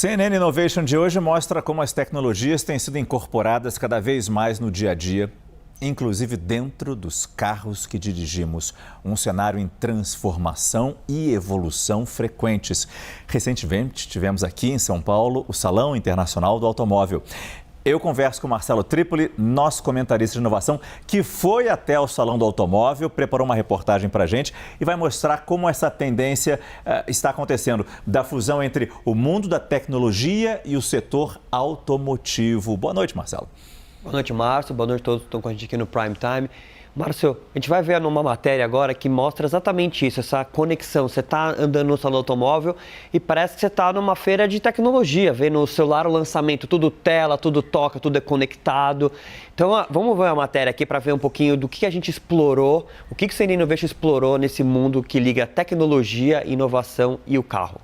CNN Innovation de hoje mostra como as tecnologias têm sido incorporadas cada vez mais no dia a dia, inclusive dentro dos carros que dirigimos. Um cenário em transformação e evolução frequentes. Recentemente, tivemos aqui em São Paulo o Salão Internacional do Automóvel. Eu converso com Marcelo Trípoli, nosso comentarista de inovação, que foi até o Salão do Automóvel, preparou uma reportagem para a gente e vai mostrar como essa tendência está acontecendo, da fusão entre o mundo da tecnologia e o setor automotivo. Boa noite, Marcelo. Boa noite, Márcio. Boa noite a todos que estão com a gente aqui no Prime Time. Márcio, a gente vai ver numa matéria agora que mostra exatamente isso, essa conexão. Você está andando no salão automóvel e parece que você está numa feira de tecnologia, vendo o celular, o lançamento, tudo tela, tudo toca, tudo é conectado. Então, vamos ver a matéria aqui para ver um pouquinho do que a gente explorou, o que o CNN Innovation explorou nesse mundo que liga tecnologia, inovação e o carro.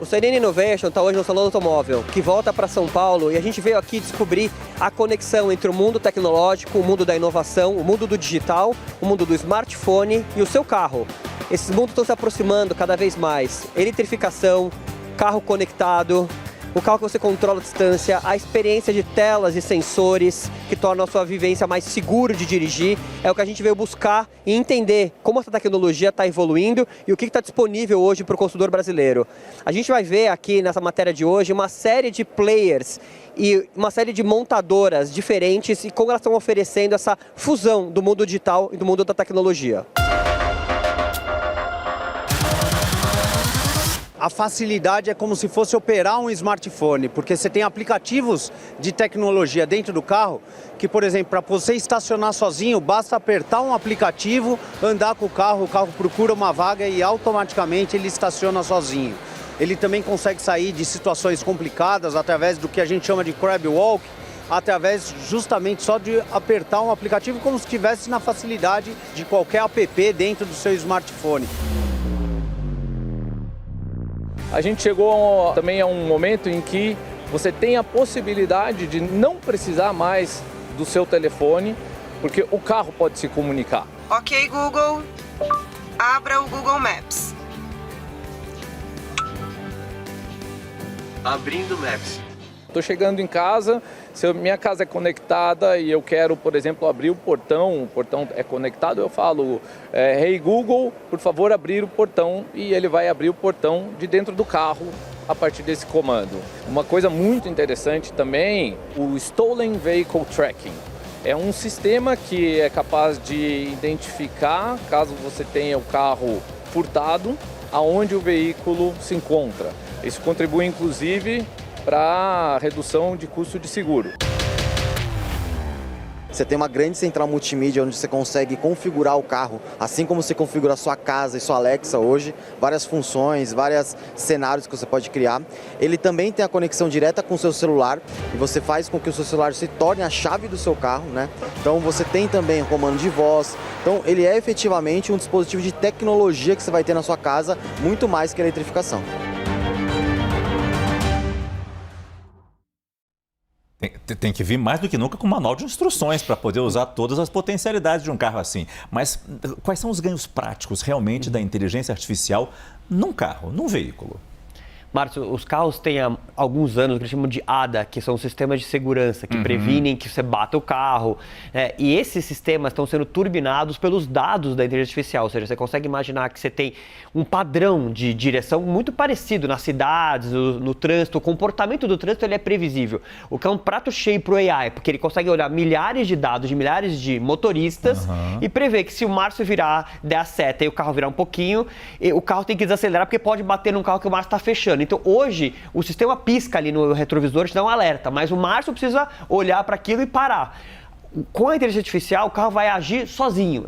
O CNN Innovation está hoje no Salão do Automóvel, que volta para São Paulo, e a gente veio aqui descobrir a conexão entre o mundo tecnológico, o mundo da inovação, o mundo do digital, o mundo do smartphone e o seu carro. Esses mundos estão se aproximando cada vez mais. Eletrificação, carro conectado, o carro que você controla a distância, a experiência de telas e sensores que tornam a sua vivência mais segura de dirigir. É o que a gente veio buscar e entender como essa tecnologia está evoluindo e o que está disponível hoje para o consumidor brasileiro. A gente vai ver aqui nessa matéria de hoje uma série de players e uma série de montadoras diferentes e como elas estão oferecendo essa fusão do mundo digital e do mundo da tecnologia. A facilidade é como se fosse operar um smartphone, porque você tem aplicativos de tecnologia dentro do carro que, por exemplo, para você estacionar sozinho, basta apertar um aplicativo, andar com o carro procura uma vaga e automaticamente ele estaciona sozinho. Ele também consegue sair de situações complicadas através do que a gente chama de crab walk, através justamente só de apertar um aplicativo como se estivesse na facilidade de qualquer app dentro do seu smartphone. A gente chegou também a um momento em que você tem a possibilidade de não precisar mais do seu telefone, porque o carro pode se comunicar. Ok, Google, abra o Google Maps. Abrindo Maps. Estou chegando em casa, se minha casa é conectada e eu quero, por exemplo, abrir o portão é conectado, eu falo, Hey Google, por favor, abrir o portão, e ele vai abrir o portão de dentro do carro a partir desse comando. Uma coisa muito interessante também, o Stolen Vehicle Tracking. É um sistema que é capaz de identificar, caso você tenha o carro furtado, aonde o veículo se encontra. Isso contribui, inclusive, para a redução de custo de seguro. Você tem uma grande central multimídia onde você consegue configurar o carro, assim como você configura a sua casa e sua Alexa hoje, várias funções, vários cenários que você pode criar. Ele também tem a conexão direta com o seu celular e você faz com que o seu celular se torne a chave do seu carro, né? Então você tem também o comando de voz. Então ele é efetivamente um dispositivo de tecnologia que você vai ter na sua casa, muito mais que a eletrificação. Tem que vir mais do que nunca com um manual de instruções para poder usar todas as potencialidades de um carro assim. Mas quais são os ganhos práticos realmente da inteligência artificial num carro, num veículo? Márcio, os carros têm há alguns anos o que eles chamam de ADA, que são sistemas de segurança, que previnem que você bata o carro. E esses sistemas estão sendo turbinados pelos dados da inteligência artificial. Ou seja, você consegue imaginar que você tem um padrão de direção muito parecido nas cidades, no trânsito. O comportamento do trânsito ele é previsível. O que é um prato cheio para o AI, porque ele consegue olhar milhares de dados de milhares de motoristas e prever que se o Márcio der a seta e o carro virar um pouquinho, o carro tem que desacelerar porque pode bater num carro que o Márcio está fechando. Então, hoje, o sistema pisca ali no retrovisor, te dá um alerta, mas o Márcio precisa olhar para aquilo e parar. Com a inteligência artificial, o carro vai agir sozinho.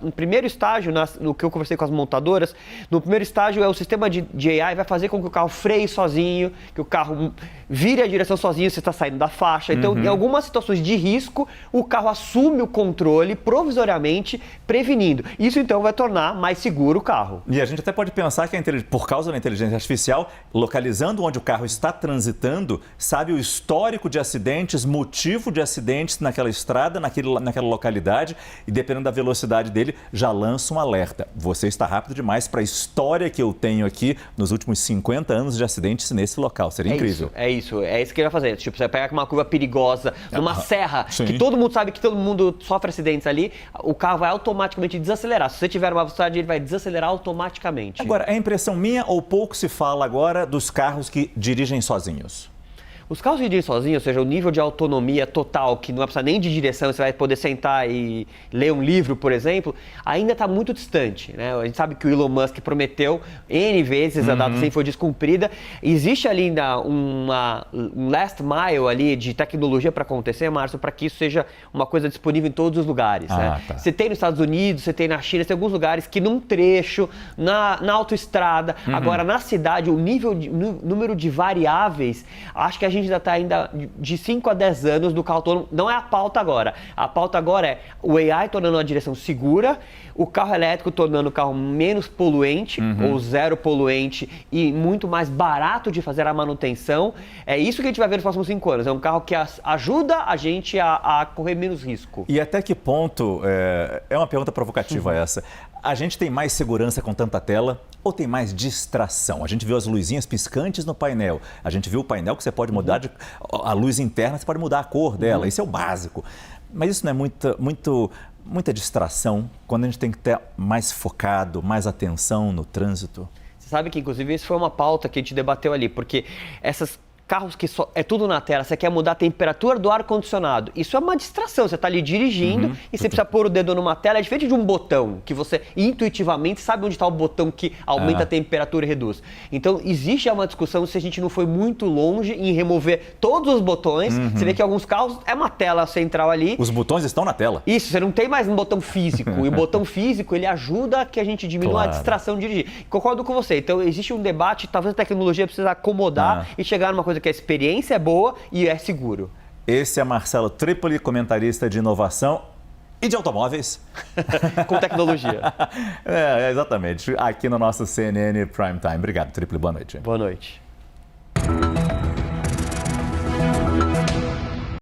No primeiro estágio, no que eu conversei com as montadoras, no primeiro estágio o sistema de AI vai fazer com que o carro freie sozinho, que o carro vire a direção sozinho se você está saindo da faixa. Então, em algumas situações de risco, o carro assume o controle provisoriamente, prevenindo. Isso, então, vai tornar mais seguro o carro. E a gente até pode pensar que, por causa da inteligência artificial, localizando onde o carro está transitando, sabe o histórico de acidentes, motivo de acidentes naquela naquela estrada, naquela localidade, e dependendo da velocidade dele, já lança um alerta. Você está rápido demais para a história que eu tenho aqui nos últimos 50 anos de acidentes nesse local. Seria incrível. É isso que ele vai fazer. Tipo, você pega uma curva perigosa, numa serra, sim. que todo mundo sabe que todo mundo sofre acidentes ali, o carro vai automaticamente desacelerar. Se você tiver uma velocidade, ele vai desacelerar automaticamente. Agora, é impressão minha ou pouco se fala agora dos carros que dirigem sozinhos? Os carros que dirigem sozinhos, ou seja, o nível de autonomia total, que não vai precisar nem de direção, você vai poder sentar e ler um livro, por exemplo, ainda está muito distante, né? A gente sabe que o Elon Musk prometeu N vezes, a data sempre foi descumprida. Existe ali ainda um last mile ali de tecnologia para acontecer, Márcio, para que isso seja uma coisa disponível em todos os lugares, né? Tá. Você tem nos Estados Unidos, você tem na China, você tem alguns lugares que num trecho, na autoestrada, agora na cidade, o número de variáveis, acho que a gente ainda está de 5 a 10 anos do carro autônomo. Não é a pauta agora. A pauta agora é o AI tornando a direção segura, o carro elétrico tornando o carro menos poluente ou zero poluente e muito mais barato de fazer a manutenção. É isso que a gente vai ver nos próximos 5 anos. É um carro que ajuda a gente a correr menos risco. E até que ponto, é uma pergunta provocativa essa, a gente tem mais segurança com tanta tela ou tem mais distração? A gente viu as luzinhas piscantes no painel, a gente viu o painel que você pode mudar, a luz interna você pode mudar a cor dela, isso é o básico. Mas isso não é muita distração quando a gente tem que ter mais focado, mais atenção no trânsito? Você sabe que, inclusive, isso foi uma pauta que a gente debateu ali, porque esses carros que é tudo na tela, você quer mudar a temperatura do ar-condicionado. Isso é uma distração, você está ali dirigindo e você precisa pôr o dedo numa tela, é diferente de um botão, que você intuitivamente sabe onde está o botão que aumenta a temperatura e reduz. Então, existe uma discussão se a gente não foi muito longe em remover todos os botões. Você vê que alguns carros é uma tela central ali. Os botões estão na tela. Isso, você não tem mais um botão físico. E o botão físico, ele ajuda a que a gente diminua a distração de dirigir. Concordo com você. Então, existe um debate, talvez a tecnologia precisa acomodar e chegar numa coisa que a experiência é boa e é seguro. Esse é Marcelo Tripoli, comentarista de inovação e de automóveis. Com tecnologia. Exatamente. Aqui no nosso CNN Prime Time. Obrigado, Tripoli. Boa noite. Boa noite.